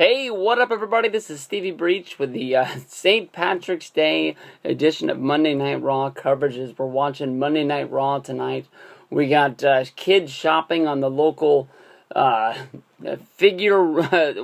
Hey, what up everybody? This is Stevie Breach with the St. Patrick's Day edition of Monday Night Raw coverages. We're watching Monday Night Raw tonight. We got kids shopping on the local figure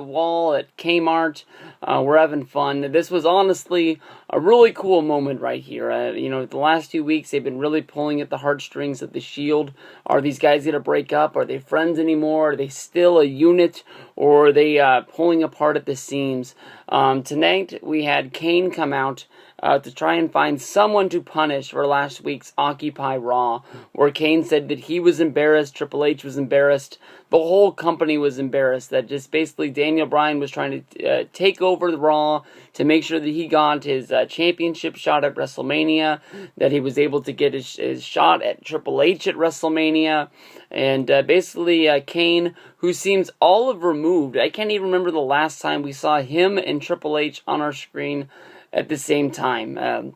wall at Kmart. We're having fun. This was honestly a really cool moment right here. The last 2 weeks they've been really pulling at the heartstrings of the Shield. Are these guys going to break up? Are they friends anymore? Are they still a unit? Or are they pulling apart at the seams? Tonight we had Kane come out to try and find someone to punish for last week's Occupy Raw, where Kane said that he was embarrassed, Triple H was embarrassed, the whole company was embarrassed, that just basically Daniel Bryan was trying to take over the Raw to make sure that he got his championship shot at WrestleMania, that he was able to get his shot at Triple H at WrestleMania, and basically Kane, who seems all of removed. I can't even remember the last time we saw him and Triple H on our screen at the same time.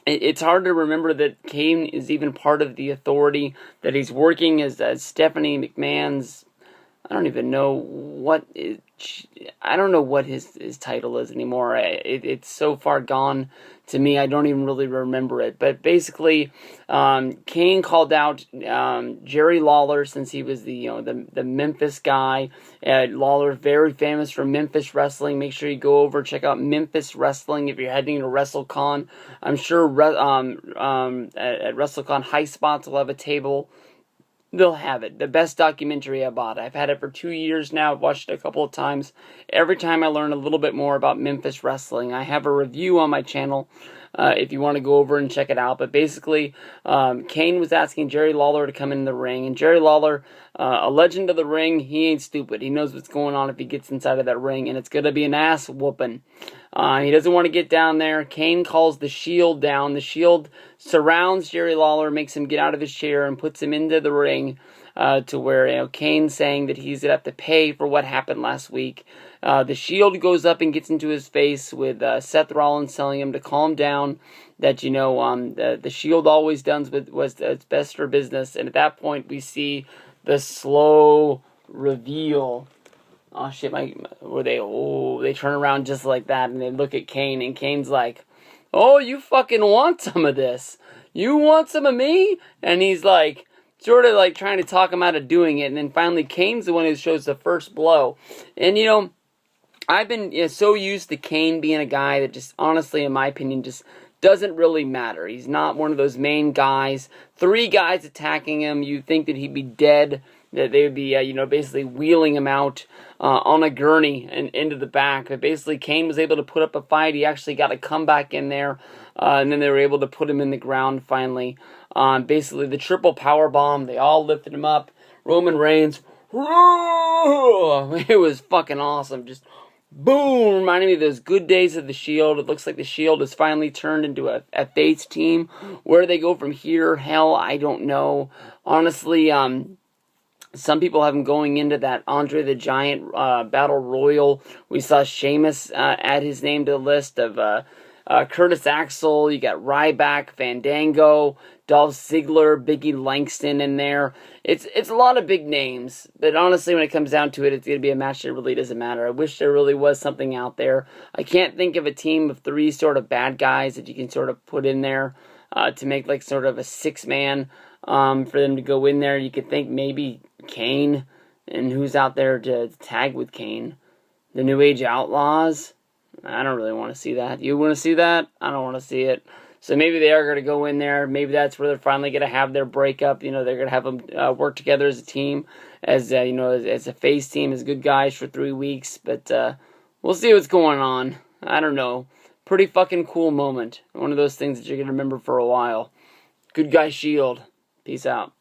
It's hard to remember that Kane is even part of the Authority, that he's working as Stephanie McMahon's, I don't know what his title is anymore. It's so far gone to me, I don't even really remember it. But basically, Kane called out Jerry Lawler, since he was the Memphis guy. Lawler, very famous for Memphis wrestling. Make sure you go over check out Memphis Wrestling if you're heading to WrestleCon. I'm sure at WrestleCon High Spots will have a table. They'll have it. The best documentary I bought. I've had it for 2 years now. I've watched it a couple of times. Every time I learn a little bit more about Memphis wrestling. I have a review on my channel if you want to go over and check it out. But basically, Kane was asking Jerry Lawler to come in the ring. And Jerry Lawler, a legend of the ring, he ain't stupid. He knows what's going on if he gets inside of that ring. And it's going to be an ass whooping. He doesn't want to get down there. Kane calls the Shield down. The Shield surrounds Jerry Lawler, makes him get out of his chair, and puts him into the ring to where Kane's saying that he's going to have to pay for what happened last week. The Shield goes up and gets into his face with Seth Rollins telling him to calm down, that the Shield always does what's best for business. And at that point, we see the slow reveal. Oh shit! They turn around just like that, and they look at Kane, and Kane's like, "Oh, you fucking want some of this? You want some of me?" And he's like, sort of like trying to talk him out of doing it, and then finally Kane's the one who shows the first blow. And I've been so used to Kane being a guy that just, honestly, in my opinion, just doesn't really matter. He's not one of those main guys. 3 guys attacking him, you'd think that he'd be dead, that they would be, basically wheeling him out on a gurney and into the back. But basically, Kane was able to put up a fight. He actually got a comeback in there, and then they were able to put him in the ground finally. Basically, the triple power bomb, they all lifted him up. Roman Reigns, it was fucking awesome. Just boom, reminding me of those good days of the Shield. It looks like the Shield has finally turned into a face team. Where they go from here, hell, I don't know. Honestly, some people have him going into that Andre the Giant Battle Royal. We saw Sheamus add his name to the list of Curtis Axel. You got Ryback, Fandango, Dolph Ziggler, Biggie Langston in there. It's a lot of big names, but honestly, when it comes down to it, it's going to be a match that really doesn't matter. I wish there really was something out there. I can't think of a team of 3 sort of bad guys that you can sort of put in there to make like sort of a 6-man for them to go in there. You could think maybe Kane, and who's out there to tag with Kane? The New Age Outlaws? I don't really want to see that. You want to see that? I don't want to see it. So maybe they are going to go in there. Maybe that's where they're finally going to have their breakup. They're going to have them work together as a team, as a face team, as good guys for 3 weeks. But we'll see what's going on. I don't know. Pretty fucking cool moment. One of those things that you're going to remember for a while. Good guy Shield. Peace out.